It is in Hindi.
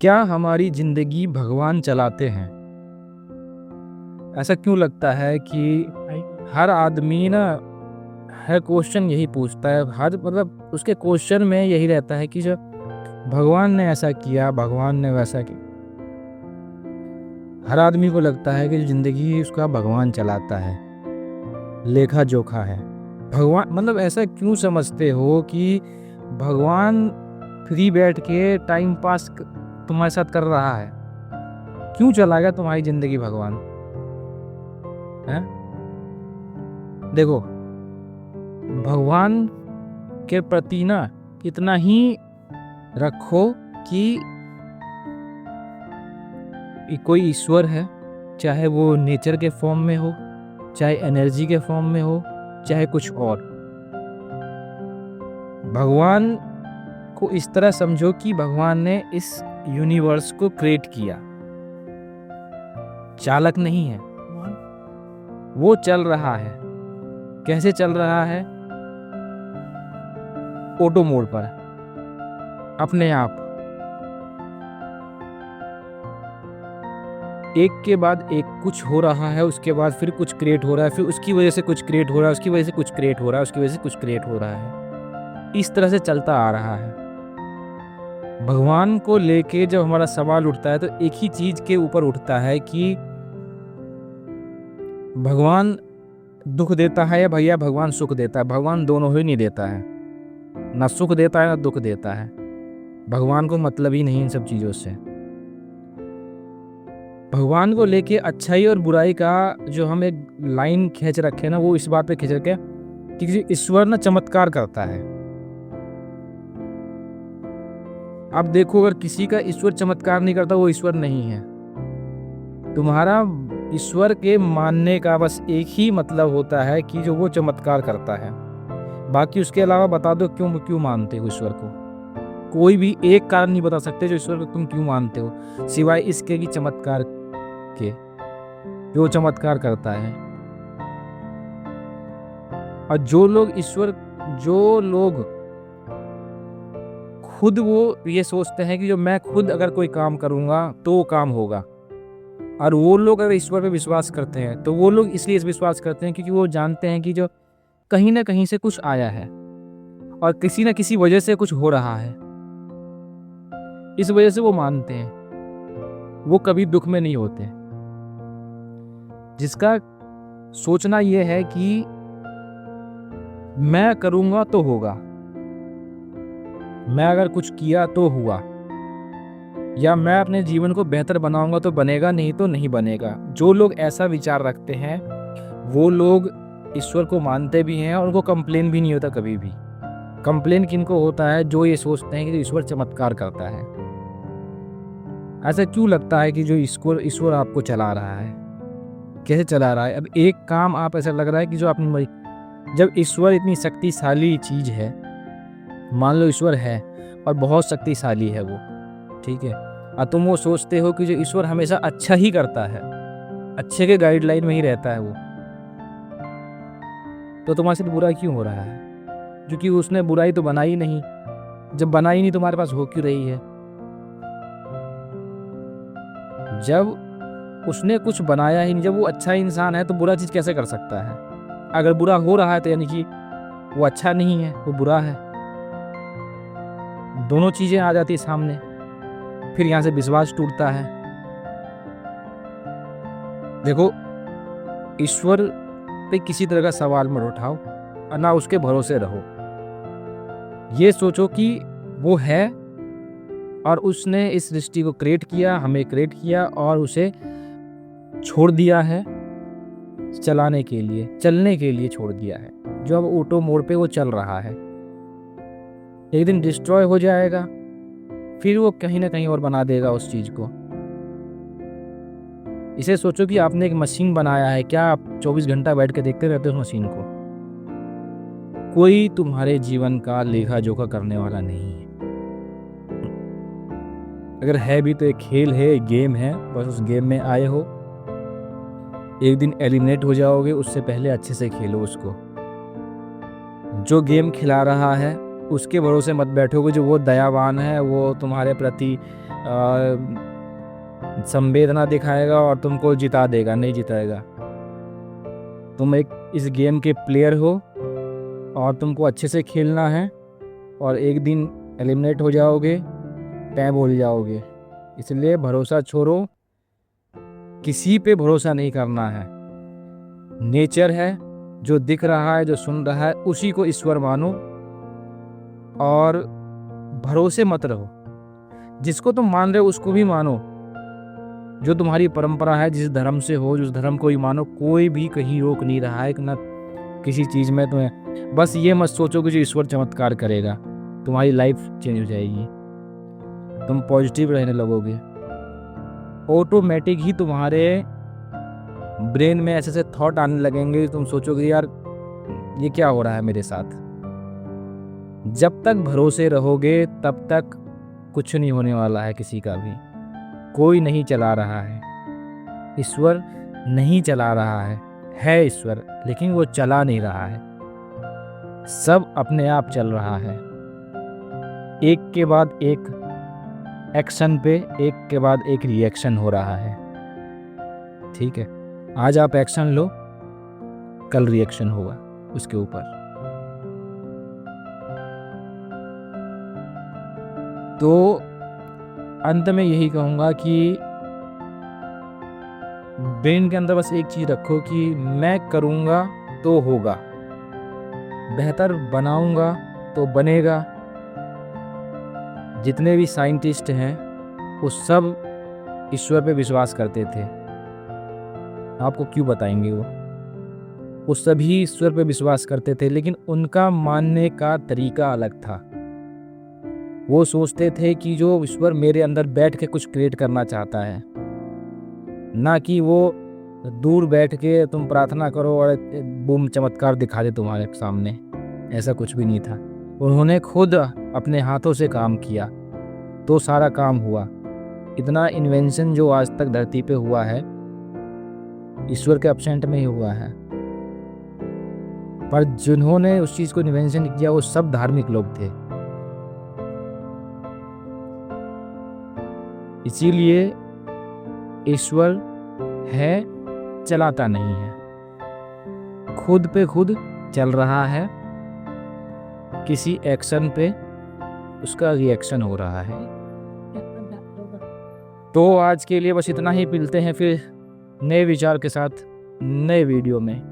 क्या हमारी जिंदगी भगवान चलाते हैं? ऐसा क्यों लगता है कि हर आदमी ना हर क्वेश्चन यही पूछता है, हर मतलब उसके क्वेश्चन में यही रहता है कि जो भगवान ने ऐसा किया, भगवान ने वैसा किया। हर आदमी को लगता है कि जिंदगी उसका भगवान चलाता है, लेखा जोखा है। भगवान मतलब ऐसा क्यों समझते हो कि भगवान फ्री बैठ के टाइम पास तुम्हारे साथ कर रहा है? क्यों चलाएगा तुम्हारी जिंदगी भगवान? है देखो, भगवान के प्रति ना इतना ही रखो कि कोई ईश्वर है, चाहे वो नेचर के फॉर्म में हो, चाहे एनर्जी के फॉर्म में हो, चाहे कुछ और। भगवान को इस तरह समझो कि भगवान ने इस यूनिवर्स को क्रिएट किया, चालक नहीं है, वो चल रहा है। कैसे चल रहा है? ऑटो मोड पर, अपने आप, एक के बाद एक कुछ हो रहा है, उसके बाद फिर कुछ क्रिएट हो रहा है, फिर उसकी वजह से कुछ क्रिएट हो रहा है, उसकी वजह से कुछ क्रिएट हो रहा है, उसकी वजह से कुछ क्रिएट हो रहा है। इस तरह से चलता आ रहा है। भगवान को लेके जब हमारा सवाल उठता है तो एक ही चीज के ऊपर उठता है कि भगवान दुख देता है या भैया भगवान सुख देता है? भगवान दोनों ही नहीं देता है, ना सुख देता है ना दुख देता है। भगवान को मतलब ही नहीं इन सब चीजों से। भगवान को लेके अच्छाई और बुराई का जो हम एक लाइन खींच रखे ना, वो इस बात पे खींच रखे कि ईश्वर ना चमत्कार करता है। अब देखो, अगर किसी का ईश्वर चमत्कार नहीं करता वो ईश्वर नहीं है। तुम्हारा ईश्वर के मानने का बस एक ही मतलब होता है कि जो वो चमत्कार करता है। बाकी उसके अलावा बता दो क्यों क्यों मानते हो ईश्वर को। कोई भी एक कारण नहीं बता सकते जो ईश्वर को तुम क्यों मानते हो, सिवाय इसके कि चमत्कार के, जो चमत्कार करता है। और जो लोग खुद वो ये सोचते हैं कि जो मैं खुद अगर कोई काम करूंगा तो वो काम होगा, और वो लोग अगर ईश्वर पे विश्वास करते हैं तो वो लोग इसलिए विश्वास करते हैं क्योंकि वो जानते हैं कि जो कहीं ना कहीं से कुछ आया है और किसी न किसी वजह से कुछ हो रहा है, इस वजह से वो मानते हैं। वो कभी दुख में नहीं होते। जिसका सोचना यह है कि मैं करूंगा तो होगा, मैं अगर कुछ किया तो हुआ, या मैं अपने जीवन को बेहतर बनाऊंगा तो बनेगा, नहीं तो नहीं बनेगा। जो लोग ऐसा विचार रखते हैं वो लोग ईश्वर को मानते भी हैं और उनको कंप्लेन भी नहीं होता कभी भी। कंप्लेन किनको होता है? जो ये सोचते हैं कि ईश्वर चमत्कार करता है। ऐसा क्यों लगता है कि जो ईश्वर आपको चला रहा है? कैसे चला रहा है? अब एक काम आप ऐसा लग रहा है कि जो आपने, जब ईश्वर इतनी शक्तिशाली चीज है, मान लो ईश्वर है और बहुत शक्तिशाली है वो, ठीक है, और तुम वो सोचते हो कि जो ईश्वर हमेशा अच्छा ही करता है, अच्छे के गाइडलाइन में ही रहता है वो, तो तुम्हारे साथ बुरा क्यों हो रहा है? क्योंकि उसने बुराई तो बनाई नहीं। जब बनाई नहीं तुम्हारे पास हो क्यों रही है? जब उसने कुछ बनाया ही नहीं, जब वो अच्छा इंसान है तो बुरा चीज कैसे कर सकता है? अगर बुरा हो रहा है तो यानी कि वो अच्छा नहीं है, वो बुरा है। दोनों चीजें आ जाती है सामने, फिर यहां से विश्वास टूटता है। देखो, ईश्वर पे किसी तरह का सवाल मत उठाओ और ना उसके भरोसे रहो। ये सोचो कि वो है और उसने इस सृष्टि को क्रिएट किया, हमें क्रिएट किया और उसे छोड़ दिया है चलाने के लिए, चलने के लिए छोड़ दिया है। जो अब ऑटो मोड पे वो चल रहा है, एक दिन डिस्ट्रॉय हो जाएगा, फिर वो कहीं ना कहीं और बना देगा उस चीज को। इसे सोचो कि आपने एक मशीन बनाया है, क्या आप 24 घंटा बैठ के देखते रहते हो मशीन को? कोई तुम्हारे जीवन का लेखा जोखा करने वाला नहीं है। अगर है भी तो एक खेल है, एक गेम है, बस उस गेम में आए हो, एक दिन एलिमिनेट हो जाओगे। उससे पहले अच्छे से खेलो उसको। जो गेम खिला रहा है उसके भरोसे मत बैठोगे। जो वो दयावान है, वो तुम्हारे प्रति संवेदना दिखाएगा और तुमको जिता देगा, नहीं जिताएगा। तुम एक इस गेम के प्लेयर हो और तुमको अच्छे से खेलना है, और एक दिन एलिमिनेट हो जाओगे, पैर भूल जाओगे। इसलिए भरोसा छोड़ो, किसी पे भरोसा नहीं करना है। नेचर है, जो दिख रहा है, जो सुन रहा है, उसी को ईश्वर मानो और भरोसे मत रहो। जिसको तुम मान रहे हो उसको भी मानो, जो तुम्हारी परंपरा है, जिस धर्म से हो उस धर्म को ही मानो। कोई भी कहीं रोक नहीं रहा है ना किसी चीज़ में तुम्हें। बस ये मत सोचो कि जो ईश्वर चमत्कार करेगा, तुम्हारी लाइफ चेंज हो जाएगी, तुम पॉजिटिव रहने लगोगे। ऑटोमेटिक ही तुम्हारे ब्रेन में ऐसे ऐसे थॉट आने लगेंगे, तुम सोचोगे यार ये क्या हो रहा है मेरे साथ। जब तक भरोसे रहोगे तब तक कुछ नहीं होने वाला है किसी का भी। कोई नहीं चला रहा है, ईश्वर नहीं चला रहा है ईश्वर, लेकिन वो चला नहीं रहा है। सब अपने आप चल रहा है, एक के बाद एक एक्शन पे एक के बाद एक रिएक्शन हो रहा है। ठीक है, आज आप एक्शन लो, कल रिएक्शन होगा उसके ऊपर। तो अंत में यही कहूँगा कि ब्रेन के अंदर बस एक चीज़ रखो कि मैं करूँगा तो होगा, बेहतर बनाऊँगा तो बनेगा। जितने भी साइंटिस्ट हैं वो सब ईश्वर पे विश्वास करते थे, आपको क्यों बताएंगे। वो सभी ईश्वर पे विश्वास करते थे, लेकिन उनका मानने का तरीका अलग था। वो सोचते थे कि जो ईश्वर मेरे अंदर बैठ के कुछ क्रिएट करना चाहता है, ना कि वो दूर बैठ के तुम प्रार्थना करो और बूम चमत्कार दिखा दे तुम्हारे सामने। ऐसा कुछ भी नहीं था। उन्होंने खुद अपने हाथों से काम किया तो सारा काम हुआ। इतना इन्वेंशन जो आज तक धरती पे हुआ है, ईश्वर के एब्सेंट में ही हुआ है। पर जिन्होंने उस चीज़ को इन्वेंशन किया वो सब धार्मिक लोग थे। इसीलिए ईश्वर है, चलाता नहीं है, खुद पे खुद चल रहा है। किसी एक्शन पे उसका रिएक्शन हो रहा है। तो आज के लिए बस इतना ही, मिलते हैं फिर नए विचार के साथ नए वीडियो में।